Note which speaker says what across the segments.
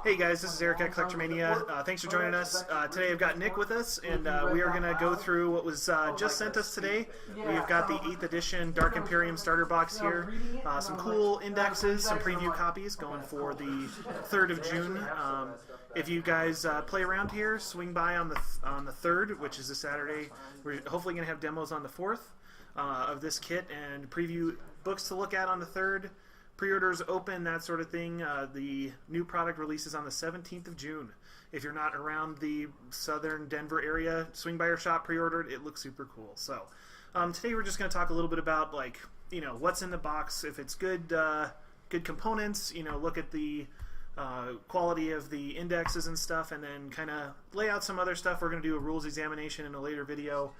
Speaker 1: Hey guys, this is Eric at CollectorMania. Thanks for joining us. Today I've got Nick with us, and we are going to go through what was just sent us today. We've got the 8th edition Dark Imperium starter box here. Some cool indexes, some preview copies going for the 3rd of June. If you guys play around here, swing by on the 3rd, which is a Saturday. We're hopefully going to have demos on the 4th of this kit and preview books to look at on the 3rd. Pre-orders open, that sort of thing. The new product releases on the 17th of June. If you're not around the southern Denver area, swing by our shop, pre-order it. It looks super cool. So today we're just going to talk a little bit about, like, you know, what's in the box. If it's good, good components, you know, look at the quality of the indexes and stuff, and then kind of lay out some other stuff. We're going to do a rules examination in a later video.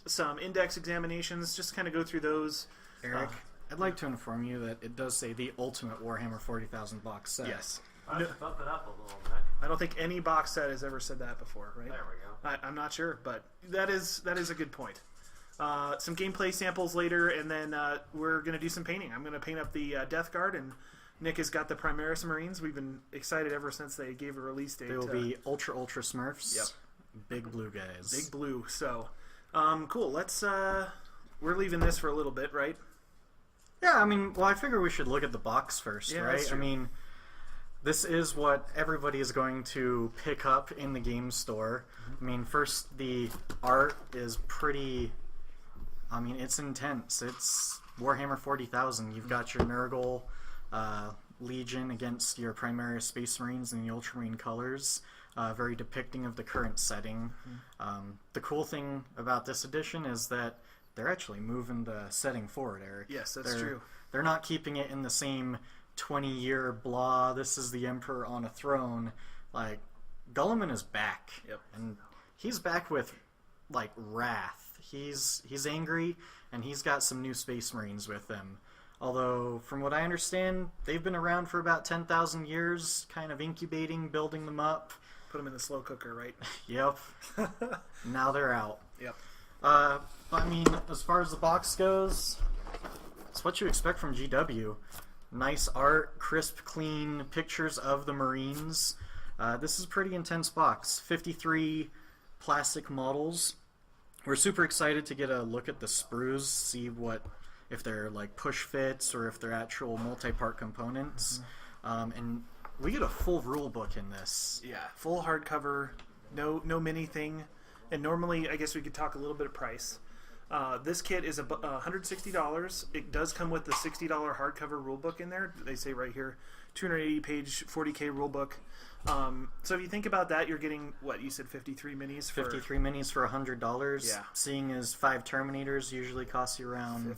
Speaker 1: Some index examinations, just kind of go through those.
Speaker 2: Eric, I'd like to inform you that it does say the Ultimate Warhammer 40,000 box set.
Speaker 1: Yes.
Speaker 3: I should bump it up a little bit.
Speaker 1: I don't think any box set has ever said that before, right?
Speaker 3: There we go.
Speaker 1: I'm not sure, but that is a good point. Some gameplay samples later, and then we're going to do some painting. I'm going to paint up the Death Guard, and Nick has got the Primaris Marines. We've been excited ever since they gave a release date.
Speaker 2: They will be Ultra Smurfs.
Speaker 1: Yep.
Speaker 2: Big blue guys.
Speaker 1: Big blue. So, cool. Let's. We're leaving this for a little bit, right?
Speaker 2: Yeah, I mean, well, I figure we should look at the box first,
Speaker 1: Yeah,
Speaker 2: right?
Speaker 1: that's
Speaker 2: I
Speaker 1: true.
Speaker 2: mean, this is what everybody is going to pick up in the game store. I mean, first, the art is pretty, I mean, it's intense. It's Warhammer 40,000. You've got your Nurgle Legion against your Primaris Space Marines in the Ultramarine colors. Very depicting of the current setting. The cool thing about this edition is that they're actually moving the setting forward, Eric.
Speaker 1: Yes, that's true.
Speaker 2: They're not keeping it in the same 20-year blah, this is the Emperor on a throne. Like, Guilliman is back.
Speaker 1: Yep.
Speaker 2: And he's back with, like, wrath. He's angry, and he's got some new Space Marines with him. Although, from what I understand, they've been around for about 10,000 years, kind of incubating, building them up.
Speaker 1: Put them in the slow cooker, right?
Speaker 2: Yep. Now they're out.
Speaker 1: Yep.
Speaker 2: I mean, as far as the box goes, it's what you expect from GW. Nice art, crisp, clean pictures of the Marines. This is a pretty intense box. 53 plastic models. We're super excited to get a look at the sprues, see if they're like push fits or if they're actual multi-part components. And we get a full rule book in this.
Speaker 1: Yeah, full hardcover, no mini thing. And normally, I guess we could talk a little bit of price. This kit is $160. It does come with the $60 hardcover rulebook in there. They say right here, 280-page 40K rulebook. So if you think about that, you're getting, what, you said 53 minis for...
Speaker 2: 53 minis for $100.
Speaker 1: Yeah.
Speaker 2: Seeing as 5 Terminators usually cost you around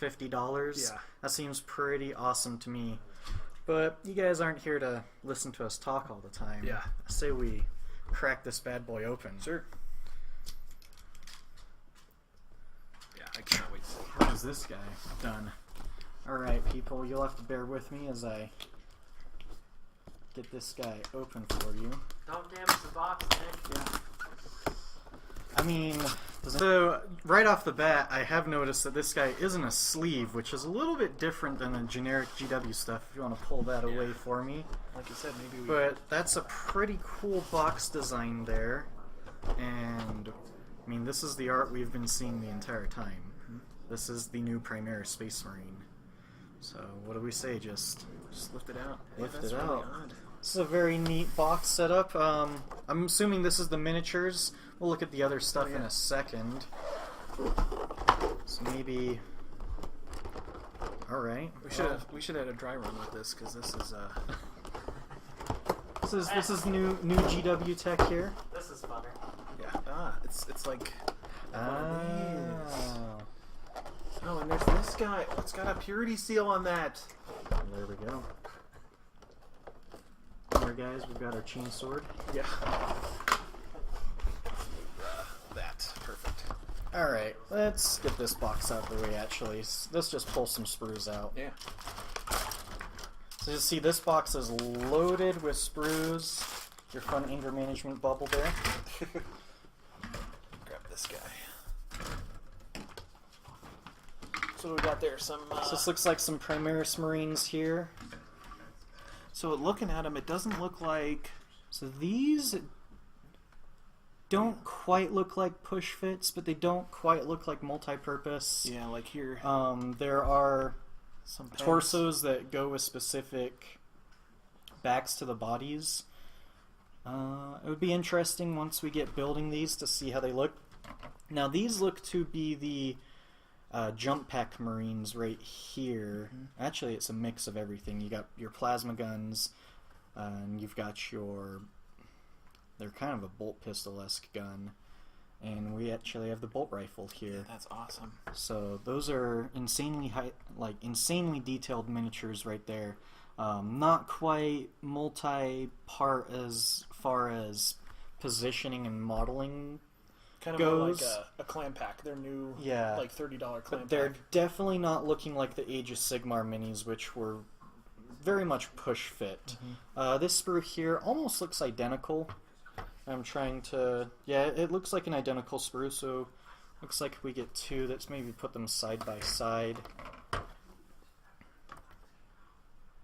Speaker 2: $50.
Speaker 1: Yeah.
Speaker 2: That seems pretty awesome to me. But you guys aren't here to listen to us talk all the time.
Speaker 1: Yeah.
Speaker 2: I say we crack this bad boy open.
Speaker 1: Sure. I can't wait to see.
Speaker 2: How is this guy done? Alright, people, you'll have to bear with me as I get this guy open for you.
Speaker 3: Don't damage the box, Nick.
Speaker 2: Yeah. I mean, so right off the bat, I have noticed that this guy isn't a sleeve, which is a little bit different than the generic GW stuff, if you want to pull that away for me.
Speaker 1: Like you said, maybe we...
Speaker 2: But that's a pretty cool box design there. And, I mean, this is the art we've been seeing the entire time. This is the new Primaris Space Marine. So, what do we say? Just
Speaker 1: lift it out.
Speaker 2: lift
Speaker 1: That's
Speaker 2: it
Speaker 1: really
Speaker 2: out.
Speaker 1: odd.
Speaker 2: This is a very neat box setup. I'm assuming this is the miniatures. We'll look at the other stuff in a second. So maybe... Alright.
Speaker 1: We should have had a dry run with this, because this is...
Speaker 2: This is new GW tech here.
Speaker 3: This is funner.
Speaker 1: Yeah. It's like...
Speaker 2: Ah.
Speaker 1: Oh, and there's this guy. It's got a purity seal on that.
Speaker 2: There we go. Alright guys, we've got our chain sword.
Speaker 1: Yeah. That. Perfect.
Speaker 2: Alright, let's get this box out of the way actually. Let's just pull some sprues out.
Speaker 1: Yeah.
Speaker 2: So you see this box is loaded with sprues. Your fun anger management bubble there.
Speaker 1: Grab this guy. So we got there some...
Speaker 2: So this looks like some Primaris Marines here.
Speaker 4: So looking at them, it doesn't look like...
Speaker 2: So these don't quite look like push fits, but they don't quite look like multi-purpose.
Speaker 4: Yeah, like here.
Speaker 2: There are
Speaker 4: Some pegs.
Speaker 2: torsos that go with specific backs to the bodies. It would be interesting once we get building these to see how they look. Now these look to be the jump pack Marines right here. Actually, it's a mix of everything. You got your plasma guns, and you've got your... They're kind of a bolt pistol-esque gun. And we actually have the bolt rifle here.
Speaker 4: That's awesome.
Speaker 2: So those are insanely insanely detailed miniatures right there. Not quite multi-part as far as positioning and modeling
Speaker 4: Kind of
Speaker 2: goes.
Speaker 4: more like a clam pack. They're new,
Speaker 2: Yeah.
Speaker 4: like $30 clam
Speaker 2: But they're
Speaker 4: pack.
Speaker 2: definitely not looking like the Age of Sigmar minis, which were very much push fit. This sprue here almost looks identical. I'm trying to... Yeah, it looks like an identical sprue, so looks like if we get two, let's maybe put them side by side.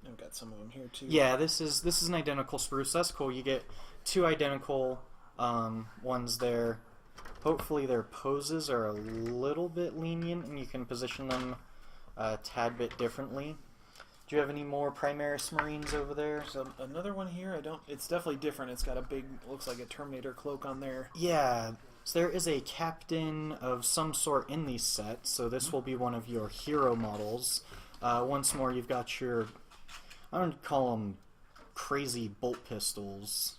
Speaker 4: I've got some of them here too.
Speaker 2: Yeah, this is an identical sprue, so that's cool. You get two identical ones there. Hopefully their poses are a little bit lenient and you can position them a tad bit differently. Do you have any more Primaris Marines over there?
Speaker 4: So another one here. I don't. It's definitely different. It's got a big, looks like a Terminator cloak on there.
Speaker 2: Yeah, so there is a captain of some sort in these sets, so this will be one of your hero models. Once more, you've got your, I don't call them crazy bolt pistols.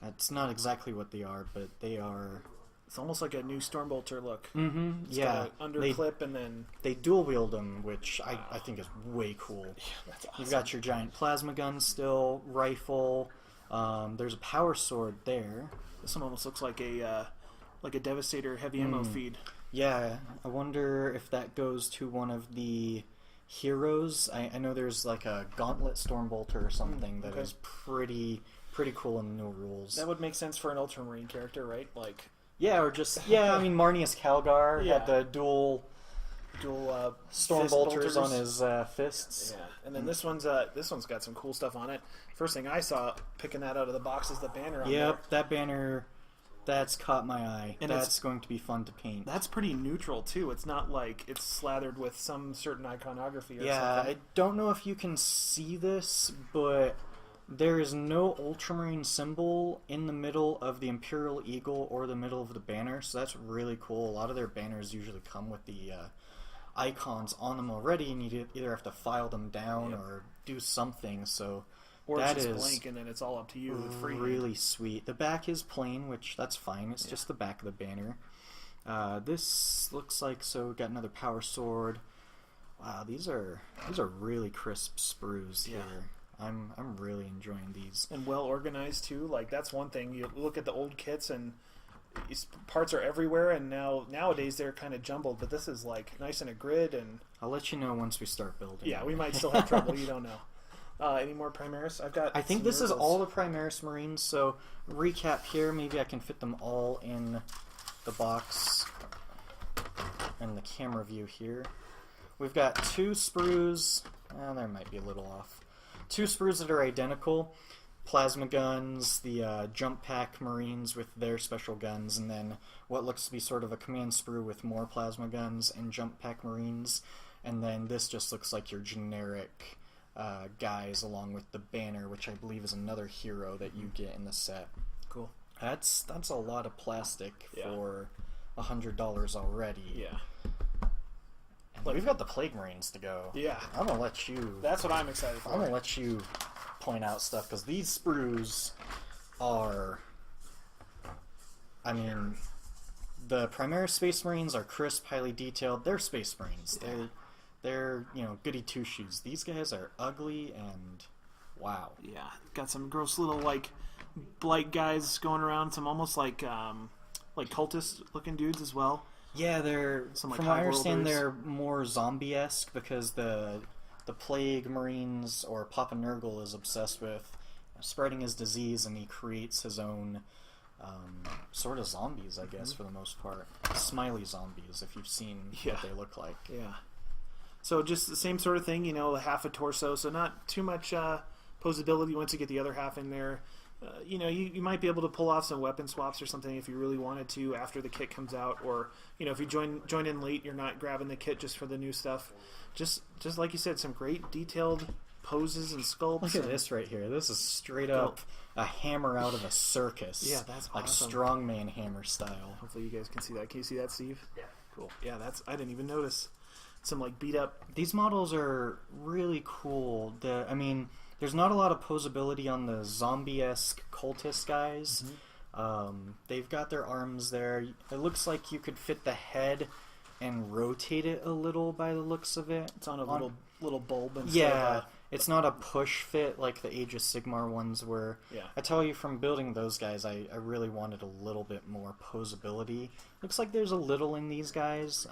Speaker 2: That's not exactly what they are, but they are...
Speaker 4: It's almost like a new Stormbolter look.
Speaker 2: Mm-hmm,
Speaker 4: It's
Speaker 2: yeah.
Speaker 4: got an underclip and then...
Speaker 2: They dual wield them, which I think is way cool.
Speaker 4: That's awesome.
Speaker 2: You've got your giant plasma gun still, rifle. There's a power sword there.
Speaker 4: This one almost looks like a Devastator heavy ammo feed.
Speaker 2: Yeah, I wonder if that goes to one of the heroes. I know there's like a Gauntlet Stormbolter or something that
Speaker 4: okay.
Speaker 2: is pretty cool in the new rules.
Speaker 4: That would make sense for an Ultramarine character, right? Like...
Speaker 2: Yeah, or just... Yeah, I mean, Marnius Calgar
Speaker 4: Yeah.
Speaker 2: had the dual Stormbolters
Speaker 4: fist
Speaker 2: on his fists.
Speaker 4: Yeah, and then this one's got some cool stuff on it. First thing I saw picking that out of the box is the banner on there.
Speaker 2: Yep, that banner, that's caught my eye.
Speaker 4: And
Speaker 2: that's going to be fun to paint.
Speaker 4: That's pretty neutral too. It's not like it's slathered with some certain iconography or
Speaker 2: Yeah,
Speaker 4: something.
Speaker 2: I don't know if you can see this, but there is no Ultramarine symbol in the middle of the Imperial Eagle or the middle of the banner, so that's really cool. A lot of their banners usually come with the icons on them already, and you either have to file them down or do something, so
Speaker 4: Or
Speaker 2: that
Speaker 4: it's just
Speaker 2: is
Speaker 4: blank and then it's all up to you with free.
Speaker 2: really sweet. The back is plain, which that's fine. It's just the back of the banner. This looks like, so we've got another power sword. Wow, these are really crisp sprues here. I'm really enjoying these.
Speaker 4: And well organized too. Like that's one thing. You look at the old kits and parts are everywhere, and nowadays they're kind of jumbled. But this is like nice in a grid, and
Speaker 2: I'll let you know once we start building.
Speaker 4: yeah, we might still have trouble. You don't know. Any more Primaris?
Speaker 2: I think this is all the Primaris Marines. So recap here. Maybe I can fit them all in the box and the camera view here. We've got two sprues. There might be a little off. Two sprues that are identical. Plasma guns, the jump pack Marines with their special guns, and then what looks to be sort of a command sprue with more plasma guns and jump pack Marines. And then this just looks like your generic guys along with the banner, which I believe is another hero that you get in the set.
Speaker 4: Cool.
Speaker 2: That's a lot of plastic
Speaker 4: Yeah.
Speaker 2: for $100 already.
Speaker 4: Yeah.
Speaker 2: And we've got the Plague Marines to go.
Speaker 4: Yeah.
Speaker 2: I'm gonna let you.
Speaker 4: That's what I'm excited for.
Speaker 2: I'm gonna let you point out stuff because these sprues are. I mean, the Primaris Space Marines are crisp, highly detailed. They're Space Marines. They're goody two shoes. These guys are ugly and wow.
Speaker 4: Yeah. Got some gross little like blight guys going around. Some almost like cultist looking dudes as well.
Speaker 2: Yeah, they're
Speaker 4: Some, like,
Speaker 2: from what I
Speaker 4: high
Speaker 2: understand,
Speaker 4: worlders.
Speaker 2: they're more zombie-esque because the Plague Marines or Papa Nurgle is obsessed with spreading his disease, and he creates his own sort of zombies, I guess, for the most part. Smiley zombies, if you've seen what they look like.
Speaker 4: Yeah. So just the same sort of thing, half a torso, so not too much posability once you get the other half in there. You know, you might be able to pull off some weapon swaps or something if you really wanted to after the kit comes out, or you know, if you join in late, you're not grabbing the kit just for the new stuff. Just like you said, some great detailed poses and sculpts.
Speaker 2: Look at this right here. This is straight up a hammer out of a circus.
Speaker 4: Yeah, that's
Speaker 2: like
Speaker 4: awesome.
Speaker 2: strongman hammer style.
Speaker 4: Hopefully you guys can see that. Can you see that, Steve?
Speaker 3: Yeah.
Speaker 4: Cool. Yeah, I didn't even notice. Some like beat up.
Speaker 2: These models are really cool. I mean, there's not a lot of posability on the zombie-esque cultist guys. They've got their arms there. It looks like you could fit the head and rotate it a little by the looks of it.
Speaker 4: It's on a little bulb.
Speaker 2: Yeah, it's not a push fit like the Age of Sigmar ones were.
Speaker 4: Yeah.
Speaker 2: I tell you, from building those guys, I really wanted a little bit more posability. Looks like there's a little in these guys.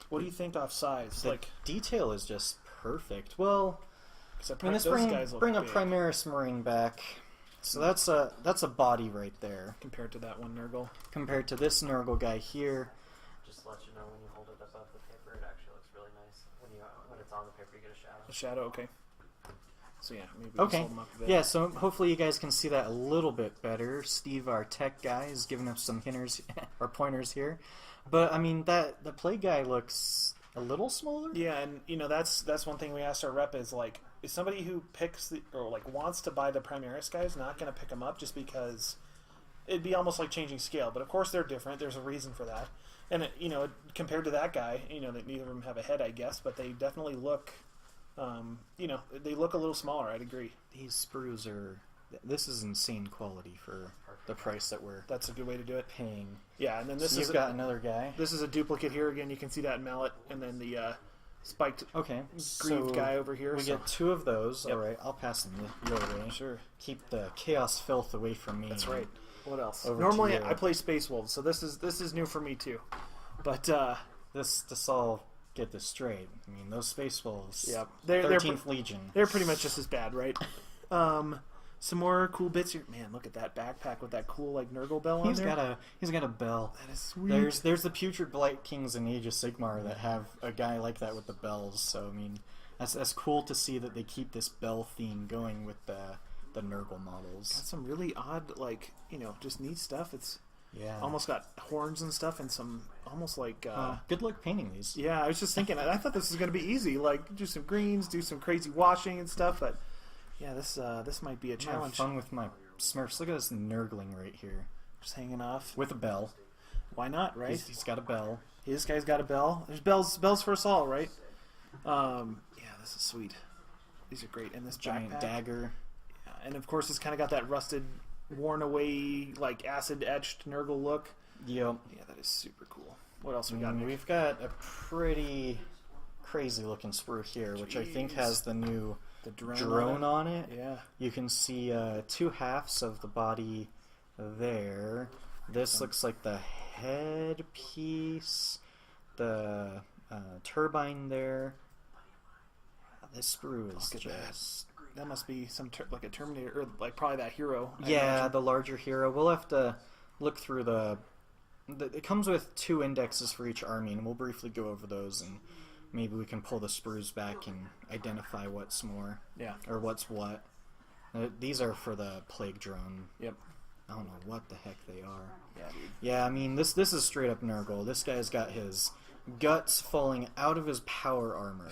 Speaker 4: What do you think off size?
Speaker 2: The
Speaker 4: Like,
Speaker 2: detail is just perfect. Well, I mean, let's
Speaker 4: those guys look
Speaker 2: bring a
Speaker 4: big
Speaker 2: Primaris Marine back. So that's a body right there
Speaker 4: compared to that one Nurgle.
Speaker 2: compared to this Nurgle guy here.
Speaker 3: Just to let you know, when you hold it above the paper, it actually looks really nice. When it's on the paper, you get a shadow.
Speaker 4: A shadow, okay. So yeah, maybe we'll
Speaker 2: Okay.
Speaker 4: hold them up a bit.
Speaker 2: Yeah, so hopefully you guys can see that a little bit better. Steve, our tech guy, is giving us some hinters or pointers here. But I mean, the Plague guy looks a little smaller.
Speaker 4: Yeah, and you know that's one thing we asked our rep is like, is somebody who picks or like wants to buy the Primaris guys not going to pick them up just because it'd be almost like changing scale? But of course they're different. There's a reason for that. And you know, compared to that guy, you know, that neither of them have a head, I guess, but they definitely look, you know, they look a little smaller. I'd agree.
Speaker 2: These sprues are. This is insane quality for the price that we're
Speaker 4: That's a good way to do it.
Speaker 2: paying.
Speaker 4: Yeah, and then this
Speaker 2: So
Speaker 4: is
Speaker 2: you've got another guy.
Speaker 4: this is a duplicate here again. You can see that mallet, and then the spiked
Speaker 2: Okay,
Speaker 4: grieved
Speaker 2: so
Speaker 4: guy over here.
Speaker 2: we
Speaker 4: so-
Speaker 2: get two of those.
Speaker 4: Yep.
Speaker 2: All right, I'll pass them your way.
Speaker 4: Sure.
Speaker 2: Keep the chaos filth away from me.
Speaker 4: That's right. What else?
Speaker 2: Over to
Speaker 4: Normally
Speaker 2: you.
Speaker 4: I play Space Wolves, so this is new for me too. But
Speaker 2: This all get this straight. I mean, those Space Wolves.
Speaker 4: yeah, they're
Speaker 2: 13th Legion.
Speaker 4: they're pretty much just as bad, right? Some more cool bits here. Man, look at that backpack with that cool like Nurgle bell on
Speaker 2: He's
Speaker 4: there.
Speaker 2: got a bell.
Speaker 4: That is sweet.
Speaker 2: There's the Putrid Blight Kings in Age of Sigmar that have a guy like that with the bells. So I mean, that's cool to see that they keep this bell theme going with the Nurgle models.
Speaker 4: Got some really odd, like, you know, just neat stuff. It's
Speaker 2: Yeah.
Speaker 4: almost got horns and stuff, and some almost like.
Speaker 2: Good luck painting these.
Speaker 4: Yeah, I was just thinking. I thought this was going to be easy. Like, do some greens, do some crazy washing and stuff. But yeah, this might be a
Speaker 2: I'm having
Speaker 4: challenge.
Speaker 2: fun with my Smurfs. Look at this Nurgling right here
Speaker 4: Just hanging off.
Speaker 2: with a bell.
Speaker 4: Why not, right?
Speaker 2: He's got a bell.
Speaker 4: This guy's got a bell. There's bells for us all, right? Yeah, this is sweet. These are great. And this
Speaker 2: Giant
Speaker 4: backpack.
Speaker 2: dagger.
Speaker 4: Yeah, and of course, it's kind of got that rusted, worn away, like acid etched Nurgle look.
Speaker 2: Yep.
Speaker 4: Yeah, that is super cool. What else we got?
Speaker 2: And
Speaker 4: Nick?
Speaker 2: we've got a pretty crazy looking sprue here, which I think
Speaker 4: Jeez.
Speaker 2: has the new
Speaker 4: The
Speaker 2: drone on it.
Speaker 4: Yeah.
Speaker 2: You can see two halves of the body there. This looks like the headpiece, the turbine there. This sprue is
Speaker 4: Look at that.
Speaker 2: just...
Speaker 4: That must be some like a Terminator, or like probably that hero. I
Speaker 2: Yeah,
Speaker 4: imagine.
Speaker 2: the larger hero. We'll have to look through it comes with 2 indexes for each army, and we'll briefly go over those, and maybe we can pull the sprues back and identify what's more,
Speaker 4: Yeah.
Speaker 2: or what's what. These are for the plague drone.
Speaker 4: Yep.
Speaker 2: I don't know what the heck they are.
Speaker 4: Yeah, dude.
Speaker 2: Yeah, I mean, this is straight up Nurgle. This guy's got his guts falling out of his power armor.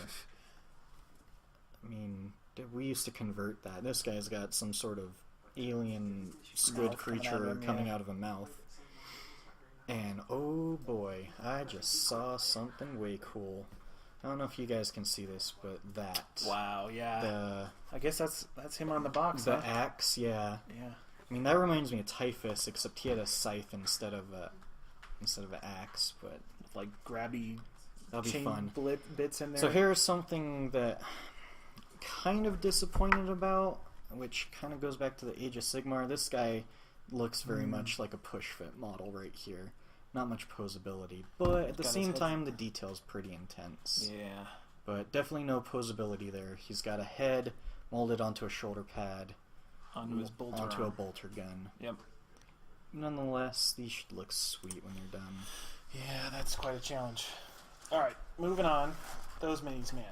Speaker 2: I mean, we used to convert that. This guy's got some sort of alien squid
Speaker 4: Mouth coming out
Speaker 2: creature
Speaker 4: of him,
Speaker 2: coming
Speaker 4: yeah.
Speaker 2: out of a mouth. And oh boy, I just saw something way cool. I don't know if you guys can see this, but that.
Speaker 4: Wow. Yeah.
Speaker 2: The
Speaker 4: I guess that's him on the box.
Speaker 2: the
Speaker 4: huh?
Speaker 2: axe, yeah.
Speaker 4: Yeah.
Speaker 2: I mean, that reminds me of Typhus, except he had a scythe instead of an axe, but
Speaker 4: Like grabby
Speaker 2: that'll be
Speaker 4: chain
Speaker 2: fun.
Speaker 4: bits in there.
Speaker 2: So here's something that kind of disappointed about, which kind of goes back to the Age of Sigmar. This guy looks very much like a push fit model right here. Not much posability, but at the
Speaker 4: Got his
Speaker 2: same
Speaker 4: head-
Speaker 2: time, the detail's pretty intense.
Speaker 4: Yeah.
Speaker 2: But definitely no posability there. He's got a head molded onto a shoulder pad,
Speaker 4: Onto his bolter.
Speaker 2: onto a
Speaker 4: arm.
Speaker 2: bolter gun.
Speaker 4: Yep.
Speaker 2: Nonetheless, these should look sweet when they're done.
Speaker 4: Yeah, that's quite a challenge. All right, moving on. Those minis, man.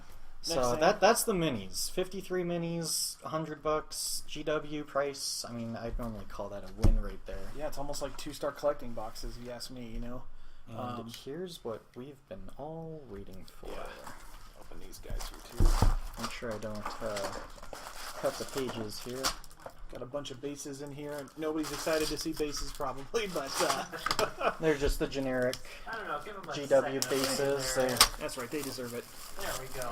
Speaker 2: So
Speaker 4: thing.
Speaker 2: that's the minis. 53 minis, $100, GW price. I mean, I'd normally call that a win right there.
Speaker 4: Yeah, it's almost like 2-star collecting boxes, if you ask me, you know.
Speaker 2: And here's what we've been all waiting for.
Speaker 4: Yeah. Open these guys here too.
Speaker 2: Make sure I don't cut the pages here.
Speaker 4: Got a bunch of bases in here. Nobody's excited to see bases probably, but
Speaker 2: They're just the generic
Speaker 3: I don't know. Give them like
Speaker 2: GW bases. They're
Speaker 4: that's right, they deserve it.
Speaker 3: There we go.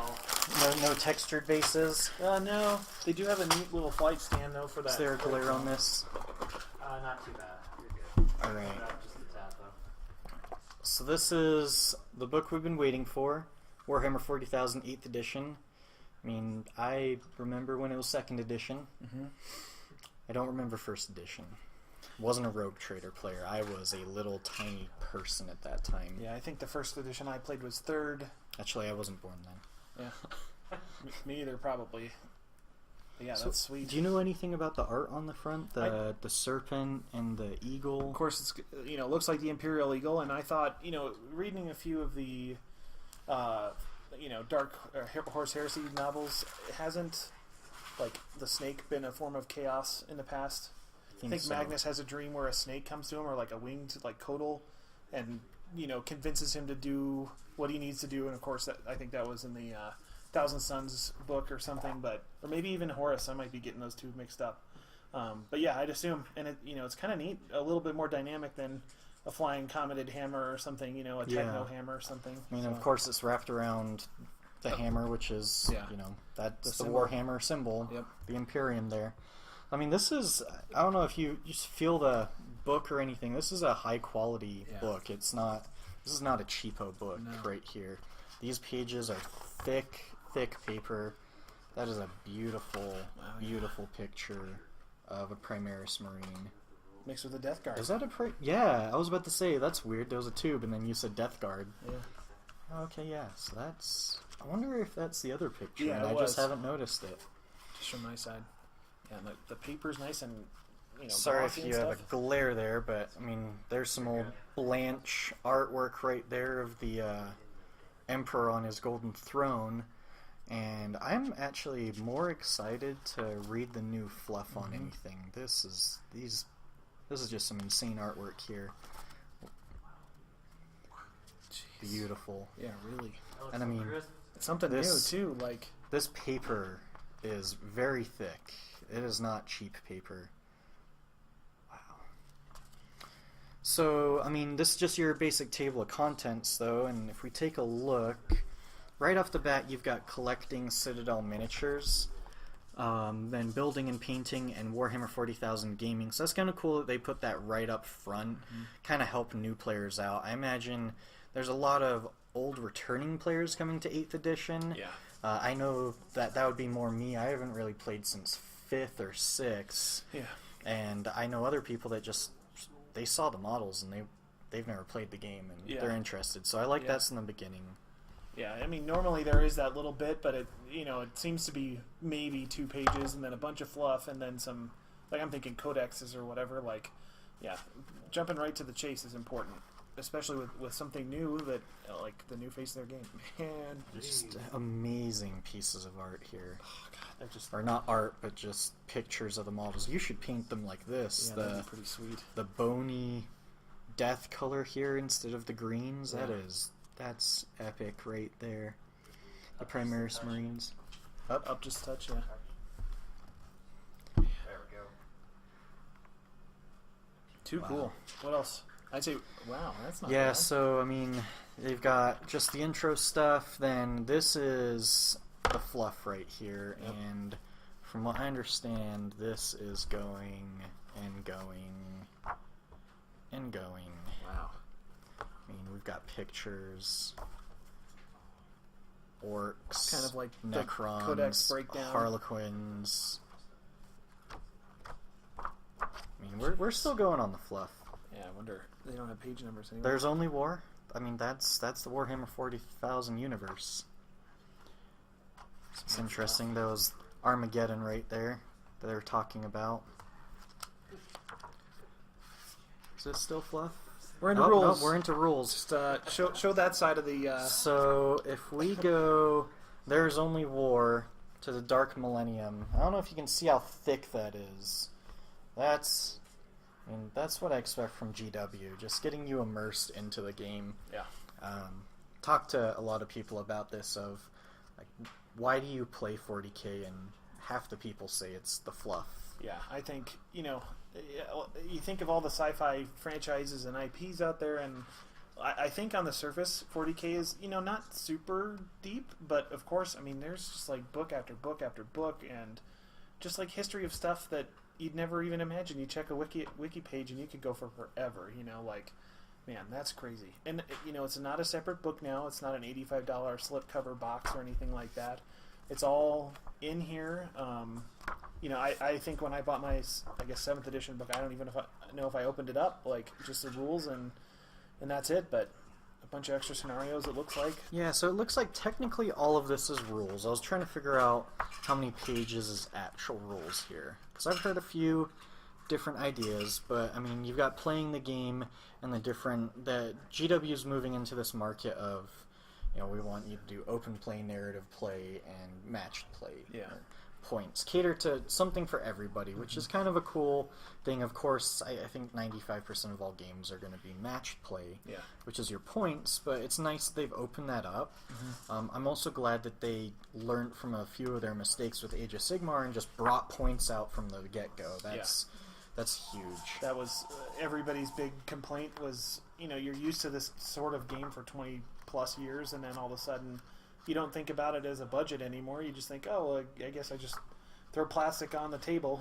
Speaker 2: no textured bases.
Speaker 4: No, they do have a neat little flight stand though for that.
Speaker 2: Is there a glare on this?
Speaker 3: Not too bad. You're good.
Speaker 2: All right.
Speaker 3: Just a tad though.
Speaker 2: So this is the book we've been waiting for, Warhammer 40,000 8th edition. I mean, I remember when it was 2nd edition. I don't remember 1st edition. Wasn't a Rogue Trader player. I was a little tiny person at that time.
Speaker 4: Yeah, I think the 1st edition I played was 3rd.
Speaker 2: Actually, I wasn't born then.
Speaker 4: Yeah. Me either, probably. But yeah,
Speaker 2: So,
Speaker 4: that's sweet.
Speaker 2: Do you know anything about the art on the front? The serpent and the eagle?
Speaker 4: Of course, it's looks like the Imperial Eagle, and I thought, reading a few of the, Dark Horse Heresy novels, it hasn't, like, the snake been a form of chaos in the past? I think
Speaker 2: so.
Speaker 4: Magnus has a dream where a snake comes to him, or like a winged, like, Kotal, and, convinces him to do what he needs to do, and of course, I think that was in the Thousand Sons book or something, or maybe even Horus. I might be getting those two mixed up. But yeah, I'd assume, and it's kind of neat, a little bit more dynamic than a flying cometed hammer or something, a techno hammer or something.
Speaker 2: I mean, of course, it's wrapped around the hammer, which is, that's the Warhammer symbol, the Imperium there. I mean, this is, I don't know if you just feel the book or anything. This is a high-quality book. This is not a cheapo book right here. These pages are thick paper. That is a beautiful, beautiful picture of a Primaris Marine.
Speaker 4: Mixed with a Death Guard.
Speaker 2: Is that a Yeah, I was about to say, that's weird. There was a tube, and then you said Death Guard.
Speaker 4: Yeah.
Speaker 2: Okay, yeah, so that's... I wonder if that's the other picture,
Speaker 4: Yeah,
Speaker 2: and I just haven't noticed it.
Speaker 4: Just from my side. Yeah, and the paper's nice and,
Speaker 2: Sorry if
Speaker 4: glossy
Speaker 2: you
Speaker 4: and
Speaker 2: have a
Speaker 4: stuff.
Speaker 2: glare there, but, I mean, there's some old Blanche artwork right there of the Emperor on his golden throne, and I'm actually more excited to read the new fluff on anything. This is just some insane artwork here.
Speaker 4: Jeez.
Speaker 2: Beautiful.
Speaker 4: Yeah, really.
Speaker 2: And I mean,
Speaker 4: It's something new, too, like...
Speaker 2: this paper is very thick. It is not cheap paper. Wow. So, I mean, this is just your basic table of contents, though, and if we take a look, right off the bat, you've got collecting Citadel miniatures, then building and painting, and Warhammer 40,000 gaming. So that's kind of cool that they put that right up front, kind of help new players out. I imagine there's a lot of old returning players coming to 8th edition.
Speaker 4: Yeah.
Speaker 2: I know that would be more me. I haven't really played since 5th or 6th.
Speaker 4: Yeah.
Speaker 2: And I know other people that they saw the models and they've never played the game and they're interested. So I like that's in the beginning.
Speaker 4: Yeah, I mean, normally there is that little bit, but it seems to be maybe 2 pages and then a bunch of fluff and then some, like, I'm thinking codexes or whatever. Like, jumping right to the chase is important, especially with something new that, like, the new face of their game. Man,
Speaker 2: Just amazing pieces of art here.
Speaker 4: oh god, they're just
Speaker 2: Or not art, but just pictures of the models. You should paint them like this.
Speaker 4: that'd be pretty sweet.
Speaker 2: The bony death color here instead of the greens.
Speaker 4: Yeah.
Speaker 2: That's epic right there. The Primaris Marines.
Speaker 4: Up just a touch, yeah.
Speaker 3: There we go.
Speaker 4: Too
Speaker 2: Wow.
Speaker 4: cool. What else? I'd say, wow, that's not
Speaker 2: Yeah,
Speaker 4: bad.
Speaker 2: so, I mean, they've got just the intro stuff, then this is the fluff right here, and from what I understand, this is going and going and going.
Speaker 4: Wow.
Speaker 2: I mean, we've got pictures, orcs,
Speaker 4: Kind of like the
Speaker 2: Necrons,
Speaker 4: Codex breakdown.
Speaker 2: Harlequins. I mean, we're still going on the fluff.
Speaker 4: Yeah, I wonder. They don't have page numbers anymore.
Speaker 2: There's only war. I mean, that's the Warhammer 40,000 universe. It's interesting. There was Armageddon right there that they were talking about. Is it still fluff?
Speaker 4: We're into
Speaker 2: Nope,
Speaker 4: rules.
Speaker 2: nope, we're into rules.
Speaker 4: Just show that side of the.
Speaker 2: So if we go There's only war to the Dark Millennium. I don't know if you can see how thick that is. That's what I expect from GW, just getting you immersed into the game.
Speaker 4: Yeah.
Speaker 2: Talk to a lot of people about this of, like, why do you play 40K, and half the people say it's the fluff.
Speaker 4: Yeah, I think, you think of all the sci-fi franchises and IPs out there, and I think on the surface, 40K is, not super deep, but of course, I mean, there's just like book after book after book, and just like history of stuff that you'd never even imagine. You check a wiki page and you could go for forever, like, man, that's crazy. And, it's not a separate book now. It's not an $85 slipcover box or anything like that. It's all in here. I think when I bought my, 7th edition book, I don't even know if I opened it up, like, just the rules and that's it, but a bunch of extra scenarios, it looks like.
Speaker 2: Yeah, so it looks like technically all of this is rules. I was trying to figure out how many pages is actual rules here, because I've heard a few different ideas, but I mean, you've got playing the game and the GW is moving into this market of, we want you to do open play, narrative play, and matched play.
Speaker 4: Yeah.
Speaker 2: Points. Cater to something for everybody, which is kind of a cool thing. Of course, I think 95% of all games are going to be matched play, which is your points, but it's nice they've opened that up. I'm also glad that they learned from a few of their mistakes with Age of Sigmar and just brought points out from the get-go. That's huge.
Speaker 4: That was everybody's big complaint was, you're used to this sort of game for 20 plus years, and then all of a sudden you don't think about it as a budget anymore. You just think, oh, I guess I just throw plastic on the table,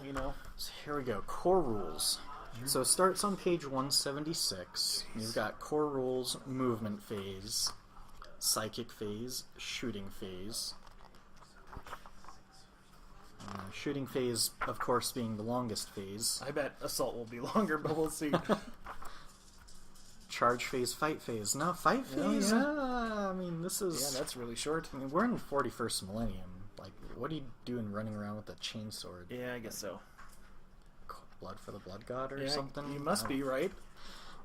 Speaker 2: So here we go. Core rules. So it starts on page 176. You've got core rules, movement phase, psychic phase, shooting phase. Shooting phase, of course, being the longest phase.
Speaker 4: I bet assault will be longer, but we'll see.
Speaker 2: Charge phase, fight phase. No, fight phase? I mean, this is...
Speaker 4: Yeah, that's really short.
Speaker 2: I mean, we're in the 41st millennium. Like, what are you doing running around with a chainsword?
Speaker 4: Yeah, I guess so.
Speaker 2: Blood for the blood god or something?
Speaker 4: You must be, right?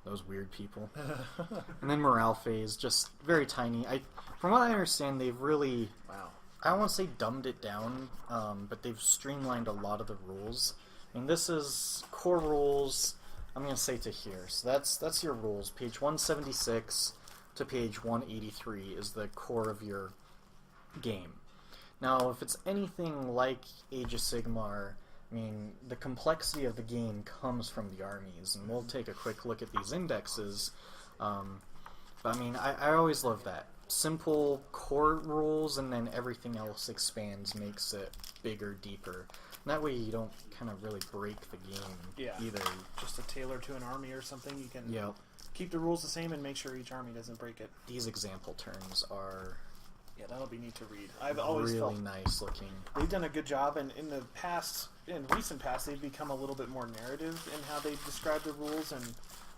Speaker 2: Those weird people. And then morale phase, just very tiny. From what I understand, they've really...
Speaker 4: Wow.
Speaker 2: I don't want to say dumbed it down, but they've streamlined a lot of the rules. I mean, this is core rules... I'm going to say to here. So that's your rules. Page 176 to page 183 is the core of your game. Now, if it's anything like Age of Sigmar, I mean, the complexity of the game comes from the armies, and we'll take a quick look at these indexes. But I mean, I always love that. Simple core rules, and then everything else expands, makes it bigger, deeper. And that way you don't kind of really break the game either.
Speaker 4: Just a tailor to an army or something. You can keep the rules the same and make sure each army doesn't break it.
Speaker 2: These example terms are
Speaker 4: that'll be neat to read. I've always
Speaker 2: really
Speaker 4: felt
Speaker 2: nice looking.
Speaker 4: They've done a good job, and in recent past, they've become a little bit more narrative in how they describe the rules and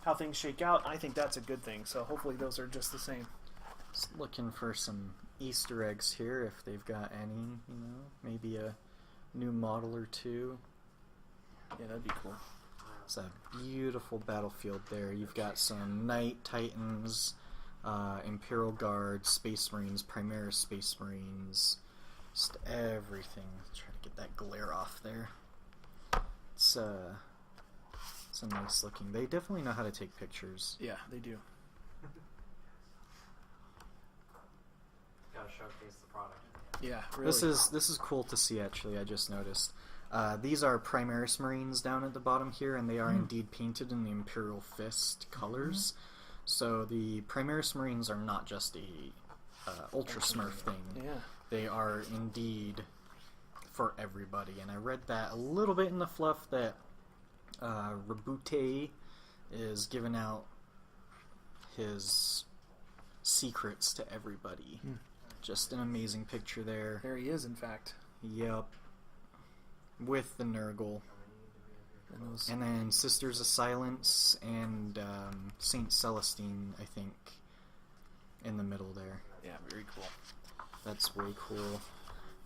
Speaker 4: how things shake out. I think that's a good thing. So hopefully those are just the same.
Speaker 2: Just looking for some Easter eggs here, if they've got any. Maybe a new model or two.
Speaker 4: Yeah, that'd be cool.
Speaker 2: It's a beautiful battlefield there. You've got some Knight Titans, Imperial Guard, Space Marines, Primaris Space Marines, just everything. Try to get that glare off there. It's a nice looking. They definitely know how to take pictures.
Speaker 4: Yeah, they do.
Speaker 3: Gotta showcase the product.
Speaker 4: Yeah, really.
Speaker 2: This is cool to see, actually. I just noticed. These are Primaris Marines down at the bottom here, and they are indeed painted in the Imperial Fist colors. So the Primaris Marines are not just a Ultra Smurf thing.
Speaker 4: Yeah.
Speaker 2: They are indeed for everybody. And I read that a little bit in the fluff that Rabute is giving out his secrets to everybody. Just an amazing picture there.
Speaker 4: There he is, in fact.
Speaker 2: Yep. With the Nurgle. And then Sisters of Silence and Saint Celestine, I think, in the middle there.
Speaker 4: Yeah, very cool.
Speaker 2: That's way cool.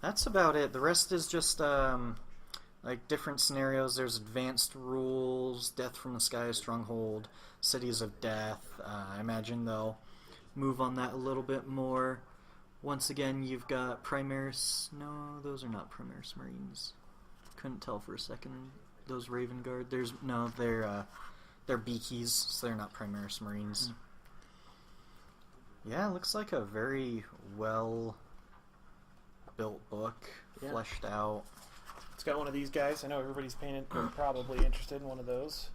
Speaker 2: That's about it. The rest is just like different scenarios. There's advanced rules, Death from the Sky, Stronghold, Cities of Death. I imagine they'll move on that a little bit more. Once again, you've got Primaris. No, those are not Primaris Marines. Couldn't tell for a second. Those Raven Guard. They're Beakies, so they're not Primaris Marines. Yeah, it looks like a very well built book, fleshed out.
Speaker 4: It's got one of these guys. I know everybody's probably interested in one of those.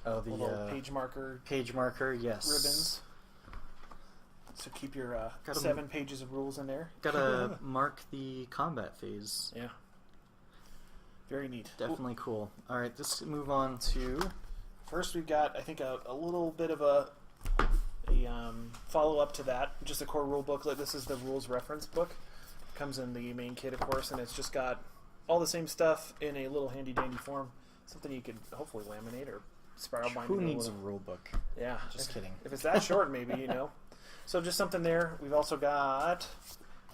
Speaker 2: Oh, the
Speaker 4: little page marker.
Speaker 2: Page marker, yes.
Speaker 4: Ribbons. So keep your 7 pages of rules in there.
Speaker 2: Gotta mark the combat phase.
Speaker 4: Yeah. Very neat.
Speaker 2: Definitely cool. All right, let's move on to.
Speaker 4: First, we've got, I think, a little bit of a follow-up to that. Just a core rule booklet. This is the rules reference book. Comes in the main kit, of course, and it's just got all the same stuff in a little handy-dandy form. Something you could hopefully laminate or spiral bind.
Speaker 2: Who needs a rule book?
Speaker 4: Yeah.
Speaker 2: Just kidding.
Speaker 4: If it's that short, maybe, you know. So just something there. We've also got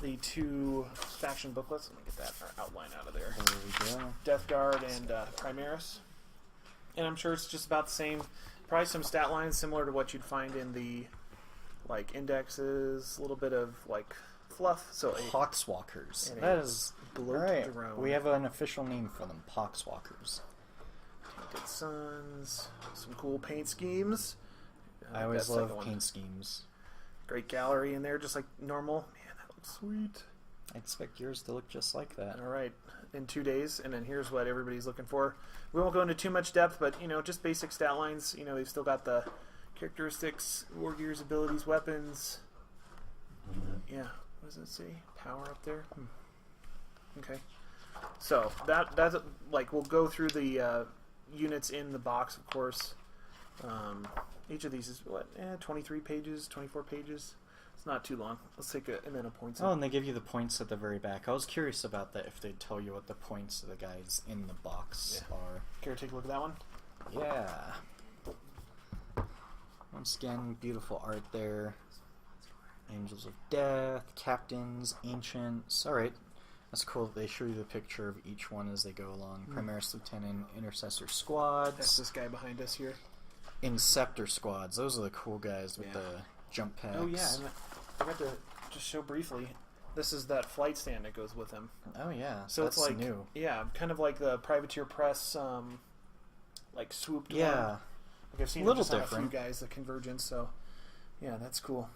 Speaker 4: the 2 faction booklets. Let me get that outline out of there.
Speaker 2: There we go.
Speaker 4: Death Guard and Primaris. And I'm sure it's just about the same. Probably some stat lines similar to what you'd find in the indexes. A little bit of fluff. So
Speaker 2: Poxwalkers.
Speaker 4: And
Speaker 2: That is
Speaker 4: bloat
Speaker 2: right.
Speaker 4: drone.
Speaker 2: We have an official name for them. Poxwalkers.
Speaker 4: Tainted Suns. Some cool paint schemes.
Speaker 2: I always
Speaker 4: that second
Speaker 2: love
Speaker 4: one.
Speaker 2: paint schemes.
Speaker 4: Great gallery in there, just like normal. Man, that looks sweet.
Speaker 2: I expect yours to look just like that.
Speaker 4: All right, in 2 days, and then here's what everybody's looking for. We won't go into too much depth, but just basic stat lines. They've still got the characteristics, war gears, abilities, weapons. Yeah, what does it say? Power up there. Okay, so that's we'll go through the units in the box, of course. Each of these is 23 pages, 24 pages. It's not too long. Let's take and then a points.
Speaker 2: Oh, and they give you the points at the very back. I was curious about that, if they'd tell you what the points of the guys in the box are.
Speaker 4: Care to take a look at that one?
Speaker 2: Yeah. Once again, beautiful art there. Angels of Death, Captains, Ancients. Alright. That's cool that they show you the picture of each one as they go along. Primaris Lieutenant, Intercessor Squads.
Speaker 4: That's this guy behind us here.
Speaker 2: Inceptor Squads. Those are the cool guys with the jump packs.
Speaker 4: Oh yeah, and I forgot to just show briefly. This is that flight stand that goes with him.
Speaker 2: Oh yeah,
Speaker 4: So
Speaker 2: that's
Speaker 4: it's
Speaker 2: new.
Speaker 4: Yeah, kind of like the Privateer Press, swooped one.
Speaker 2: Yeah,
Speaker 4: I've seen
Speaker 2: a little
Speaker 4: just on
Speaker 2: different.
Speaker 4: a few guys, the Convergence. So yeah, that's cool.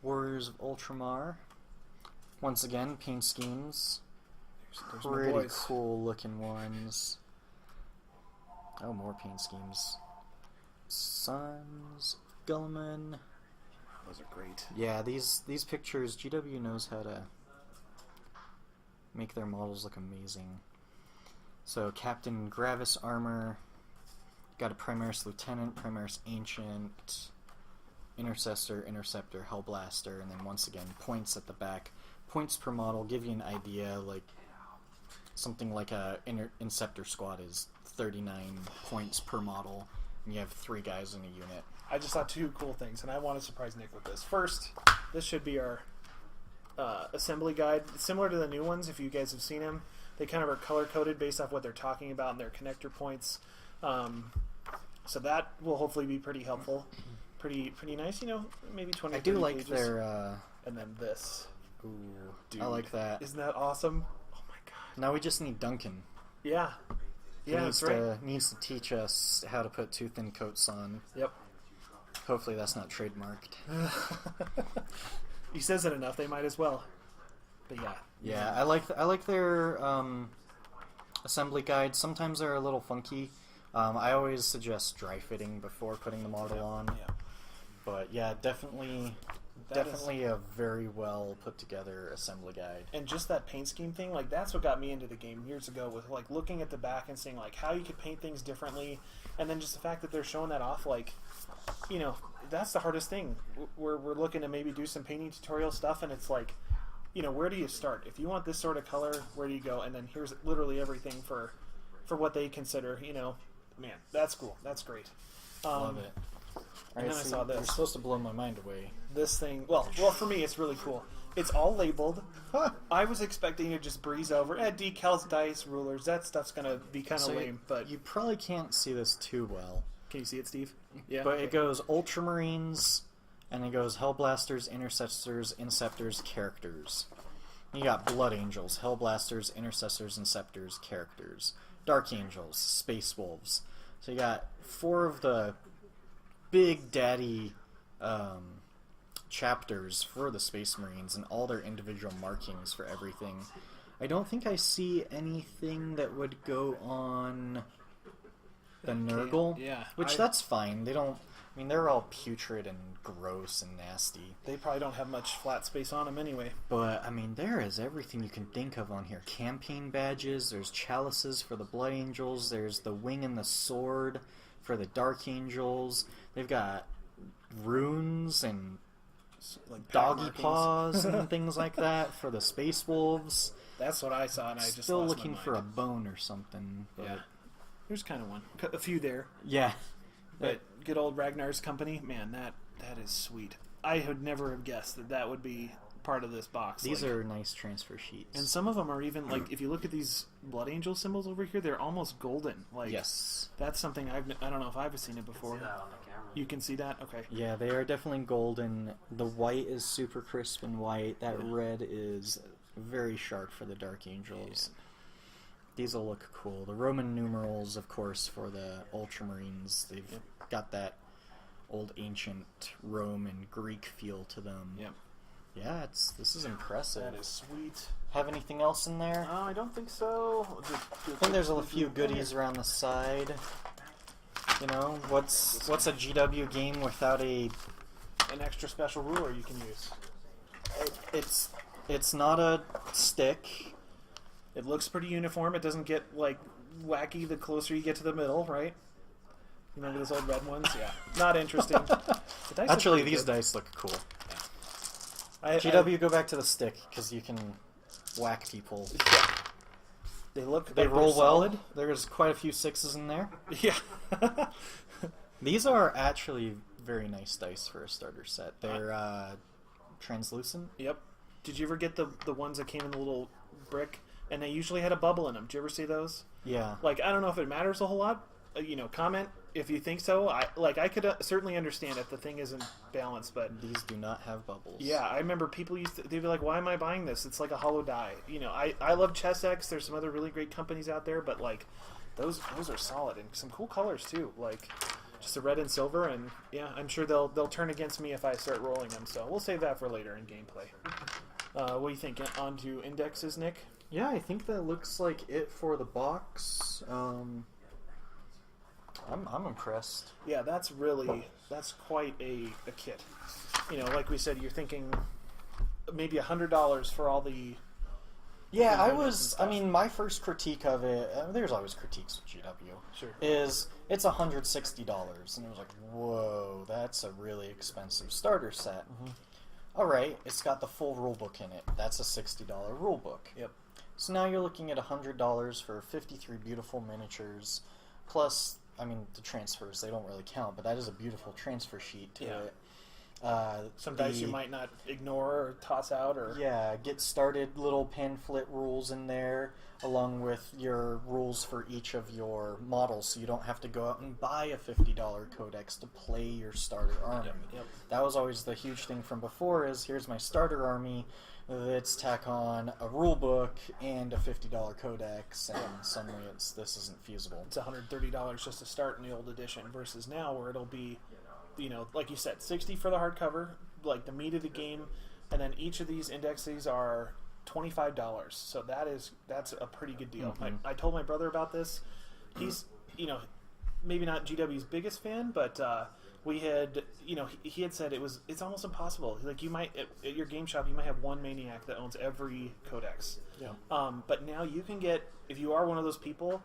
Speaker 2: Warriors of Ultramar. Once again, paint schemes.
Speaker 4: There's my
Speaker 2: Pretty
Speaker 4: boys.
Speaker 2: cool looking ones. Oh, more paint schemes. Sons, Guilliman.
Speaker 4: Those are great.
Speaker 2: Yeah, these pictures, GW knows how to make their models look amazing. So Captain Gravis Armor, got a Primaris Lieutenant, Primaris Ancient, Intercessor, Interceptor, Hellblaster, and then once again, points at the back. Points per model give you an idea, something like a Inceptor Squad is 39 points per model, and you have 3 guys in a unit.
Speaker 4: I just saw 2 cool things, and I want to surprise Nick with this. First, this should be our assembly guide. Similar to the new ones, if you guys have seen them. They kind of are color-coded based off what they're talking about and their connector points. So that will hopefully be pretty helpful. Pretty nice, maybe 20
Speaker 2: I do
Speaker 4: 30
Speaker 2: like
Speaker 4: pages.
Speaker 2: their...
Speaker 4: And then this.
Speaker 2: Ooh,
Speaker 4: Dude,
Speaker 2: I like that.
Speaker 4: Isn't that awesome? Oh my god.
Speaker 2: Now we just need Duncan.
Speaker 4: Yeah.
Speaker 2: He
Speaker 4: Yeah,
Speaker 2: needs
Speaker 4: that's right.
Speaker 2: needs to teach us how to put too thin coats on.
Speaker 4: Yep.
Speaker 2: Hopefully that's not trademarked.
Speaker 4: He says it enough, they might as well. But yeah.
Speaker 2: Yeah, I like their assembly guides. Sometimes they're a little funky. I always suggest dry fitting before putting the model on.
Speaker 4: Yeah.
Speaker 2: But yeah, definitely
Speaker 4: That
Speaker 2: definitely a very well put together assembly guide.
Speaker 4: And just that paint scheme thing, that's what got me into the game years ago, with looking at the back and seeing how you could paint things differently, and then just the fact that they're showing that off, that's the hardest thing. We're looking to maybe do some painting tutorial stuff, and it's where do you start? If you want this sort of color, where do you go? And then here's literally everything for what they consider, man, that's cool. That's great.
Speaker 2: Love it.
Speaker 4: And then I saw this.
Speaker 2: You're supposed to blow my mind away.
Speaker 4: This thing, well, for me, it's really cool. It's all labeled. I was expecting to just breeze over. Decals, dice, rulers. That stuff's gonna be kind of lame. But
Speaker 2: you probably can't see this too well.
Speaker 4: can you see it, Steve? Yeah.
Speaker 2: But it goes Ultramarines, And it goes Hellblasters, Intercessors, Inceptors, Characters. You got Blood Angels, Hellblasters, Intercessors, Inceptors, Characters. Dark Angels, Space Wolves. So you got 4 of the big daddy chapters for the Space Marines and all their individual markings for everything. I don't think I see anything that would go on the Nurgle, which that's fine. They don't. I mean, they're all putrid and gross and nasty.
Speaker 4: They probably don't have much flat space on them anyway.
Speaker 2: But, I mean, there is everything you can think of on here. Campaign badges, there's chalices for the Blood Angels, there's the wing and the sword for the Dark Angels. They've got runes and
Speaker 4: Like
Speaker 2: doggy paws and things like that for the Space Wolves.
Speaker 4: That's what I saw, and I just
Speaker 2: Still
Speaker 4: lost
Speaker 2: looking
Speaker 4: my
Speaker 2: for a
Speaker 4: mind.
Speaker 2: bone or something. But
Speaker 4: Yeah, there's kind of one, a few there.
Speaker 2: yeah.
Speaker 4: But good old Ragnar's company, man, that is sweet. I would never have guessed that would be part of this box.
Speaker 2: These are nice transfer sheets.
Speaker 4: and some of them are even like, if you look at these Blood Angel symbols over here, they're almost golden. Like,
Speaker 2: yes.
Speaker 4: that's something I don't know if I've seen it before.
Speaker 3: See that on the camera.
Speaker 4: You can see that? Okay.
Speaker 2: Yeah, they are definitely golden. The white is super crisp and white. That red is very sharp for the Dark Angels. These will look cool. The Roman numerals, of course, for the Ultramarines. They've got that old ancient Roman Greek feel to them.
Speaker 4: Yep.
Speaker 2: Yeah, this is impressive.
Speaker 4: That is sweet.
Speaker 2: Have anything else in there?
Speaker 4: I don't think so.
Speaker 2: I think there's a few goodies around the side. You know, what's a GW game without an
Speaker 4: extra special ruler you can use.
Speaker 2: It's not a stick.
Speaker 4: It looks pretty uniform. It doesn't get like wacky the closer you get to the middle, right? You remember those old red ones? Yeah. Not interesting. The dice look
Speaker 2: Actually,
Speaker 4: pretty
Speaker 2: these
Speaker 4: good.
Speaker 2: dice look cool.
Speaker 4: GW.
Speaker 2: Go back to the stick because you can whack people.
Speaker 4: They look.
Speaker 2: They
Speaker 4: like
Speaker 2: roll
Speaker 4: they're
Speaker 2: well.
Speaker 4: solid.
Speaker 2: There's quite a few 6s in there.
Speaker 4: Yeah.
Speaker 2: These are actually very nice dice for a starter set. They're translucent.
Speaker 4: Yep. Did you ever get the ones that came in the little brick and they usually had a bubble in them? Did you ever see those?
Speaker 2: Yeah.
Speaker 4: Like, I don't know if it matters a whole lot. Comment if you think so. I could certainly understand if the thing isn't balanced, but
Speaker 2: These do not have bubbles.
Speaker 4: yeah, I remember people they'd be like, "Why am I buying this? It's like a hollow die." I love ChessX. There's some other really great companies out there, but like those are solid and some cool colors too. Like just the red and silver, and yeah, I'm sure they'll turn against me if I start rolling them. So we'll save that for later in gameplay. What do you think? On to indexes, Nick?
Speaker 2: Yeah, I think that looks like it for the box. I'm impressed.
Speaker 4: Yeah, that's quite a kit. Like we said, you're thinking maybe $100 for all the.
Speaker 2: Yeah,
Speaker 4: I
Speaker 2: mean, my first critique of it, there's always critiques with GW,
Speaker 4: Sure.
Speaker 2: is it's $160. And it was like, whoa, that's a really expensive starter set.
Speaker 4: Mm-hmm.
Speaker 2: All right, it's got the full rulebook in it. That's a $60 rulebook.
Speaker 4: Yep.
Speaker 2: So now you're looking at $100 for 53 beautiful miniatures, plus, I mean, the transfers, they don't really count, but that is a beautiful transfer sheet to it.
Speaker 4: Some dice you might not ignore or toss out, or
Speaker 2: yeah, get started little pamphlet rules in there, along with your rules for each of your models, so you don't have to go out and buy a $50 codex to play your starter army.
Speaker 4: Yep.
Speaker 2: That was always the huge thing from before, is here's my starter army, let's tack on a rule book and a $50 codex, and suddenly this isn't feasible.
Speaker 4: It's $130 just to start in the old edition, versus now where it'll be, like you said, $60 for the hardcover, like the meat of the game, and then each of these indexes are $25. So that's a pretty good deal.
Speaker 2: Mm-hmm.
Speaker 4: I told my brother about this. He's maybe not GW's biggest fan, but we had he had said it's almost impossible. Like, you might at your game shop you might have one maniac that owns every codex.
Speaker 2: Yeah.
Speaker 4: But now you can get, if you are one of those people,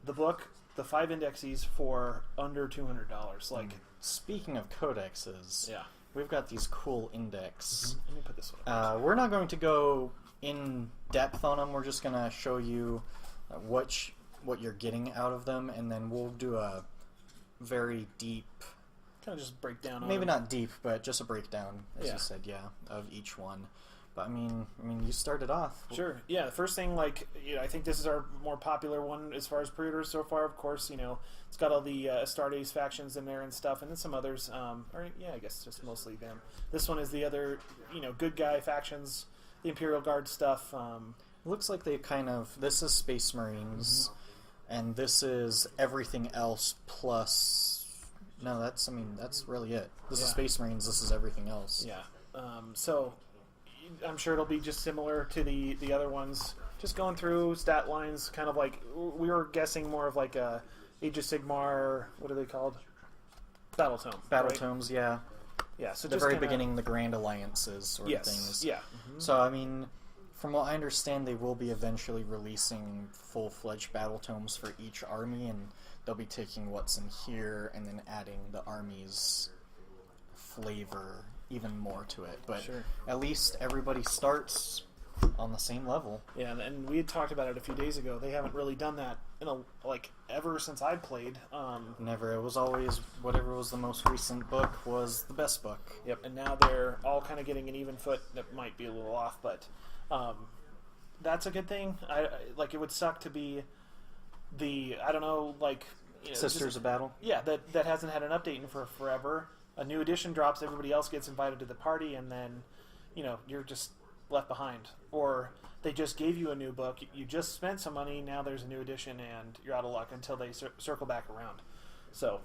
Speaker 4: the book, the 5 indexes for under $200. Like,
Speaker 2: speaking of codexes,
Speaker 4: yeah.
Speaker 2: we've got these cool index.
Speaker 4: Let me put this one up.
Speaker 2: We're not going to go in depth on them. We're just going to show you what you're getting out of them, and then we'll do a very deep,
Speaker 4: Kind of just break down on
Speaker 2: maybe
Speaker 4: them.
Speaker 2: not deep, but just a breakdown, as
Speaker 4: Yeah.
Speaker 2: you said, of each one. But I mean, you started off.
Speaker 4: Sure. Yeah. The first thing, like, I think this is our more popular one as far as pre-orders so far. Of course, it's got all the Astartes factions in there and stuff, and then some others. I guess just mostly them. This one is the other, good guy factions, the Imperial Guard stuff.
Speaker 2: It looks like they this is Space Marines, and this is everything else plus. No, that's really it. This is Space Marines. This is everything else.
Speaker 4: Yeah. So I'm sure it'll be just similar to the other ones. Just going through stat lines, kind of like we were guessing more of like a Age of Sigmar. What are they called? Battle Tome.
Speaker 2: Battle
Speaker 4: right?
Speaker 2: Tomes, yeah.
Speaker 4: Yeah. So
Speaker 2: At the
Speaker 4: just
Speaker 2: very
Speaker 4: kinda,
Speaker 2: beginning, the Grand Alliances sort of things.
Speaker 4: Yeah.
Speaker 2: So I mean, from what I understand, they will be eventually releasing full-fledged battle tomes for each army, and they'll be taking what's in here and then adding the army's flavor even more to it. But
Speaker 4: Sure.
Speaker 2: at least everybody starts on the same level.
Speaker 4: Yeah, and we had talked about it a few days ago. They haven't really done that ever since I played.
Speaker 2: Never. It was always whatever was the most recent book was the best book.
Speaker 4: Yep, and now they're all kind of getting an even foot. That might be a little off, but that's a good thing. It would suck to be
Speaker 2: Sisters of Battle.
Speaker 4: Yeah, that hasn't had an update in for forever. A new edition drops, everybody else gets invited to the party, and then you're just left behind. Or they just gave you a new book, you just spent some money, now there's a new edition, and you're out of luck until they circle back around. So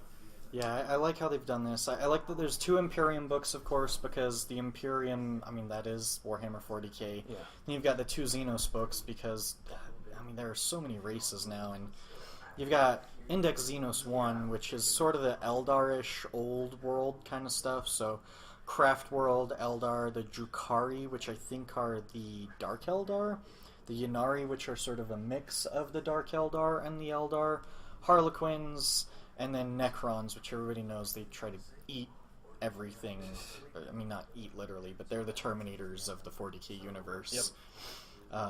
Speaker 2: yeah, I like how they've done this. I like that there's 2 Imperium books, of course, because the Imperium, that is Warhammer 40k.
Speaker 4: Yeah.
Speaker 2: And you've got the 2 Xenos books because, there are so many races now, and you've got Index Xenos 1, which is sort of the Eldar-ish old world kind of stuff, so Craft World, Eldar, the Drukhari, which I think are the Dark Eldar, the Ynnari, which are sort of a mix of the Dark Eldar and the Eldar, Harlequins, and then Necrons, which everybody knows they try to eat everything. Not eat literally, but they're the Terminators of the 40k universe.
Speaker 4: Yep.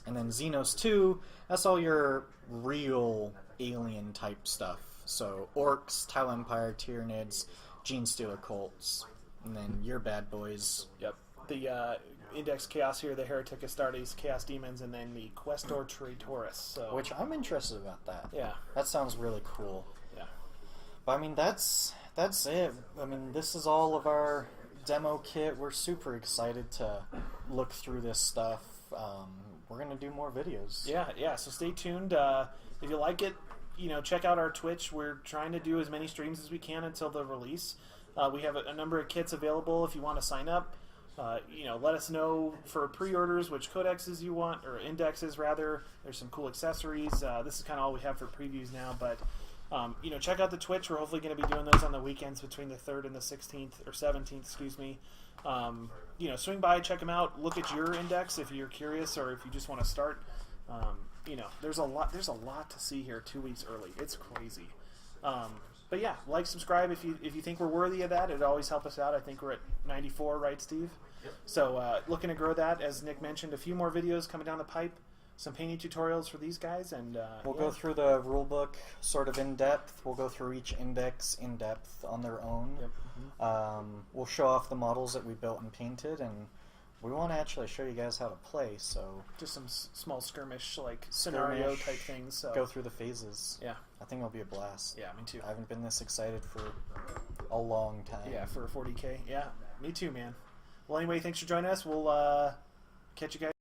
Speaker 2: And then Xenos 2, that's all your real alien type stuff. So Orcs, Tau Empire, Tyranids, Genestealer cults, and then your bad boys.
Speaker 4: Yep. The Index Chaos here, the Heretic Astartes, Chaos Demons, and then the Questor Traitoris. So
Speaker 2: Which I'm interested about that.
Speaker 4: Yeah.
Speaker 2: That sounds really cool.
Speaker 4: Yeah.
Speaker 2: But that's it. This is all of our demo kit. We're super excited to look through this stuff. We're going to do more videos.
Speaker 4: Yeah. So stay tuned. If you like it, check out our Twitch. We're trying to do as many streams as we can until the release. We have a number of kits available if you want to sign up. Let us know for pre-orders which codexes you want, or indexes rather. There's some cool accessories. This is kind of all we have for previews now, but check out the Twitch. We're hopefully going to be doing those on the weekends between the 3rd and the 16th, or 17th, excuse me. Swing by, check them out. Look at your index if you're curious, or if you just want to start. There's a lot to see here 2 weeks early. It's crazy. But yeah, subscribe if you think we're worthy of that. It'd always help us out. I think we're at 94, right, Steve?
Speaker 3: Yep.
Speaker 4: So looking to grow that. As Nick mentioned, a few more videos coming down the pipe. Some painting tutorials for these guys, and
Speaker 2: we'll go through the rule book sort of in depth. We'll go through each index in depth on their own.
Speaker 4: Yep.
Speaker 2: We'll show off the models that we built and painted, and we want to actually show you guys how to play. So
Speaker 4: just some small skirmish scenario type things. So
Speaker 2: go through the phases.
Speaker 4: Yeah,
Speaker 2: I think it'll be a blast.
Speaker 4: Yeah, me too.
Speaker 2: I haven't been this excited for a long time.
Speaker 4: Yeah, for 40k. Yeah, me too, man. Well, anyway, thanks for joining us. We'll catch you guys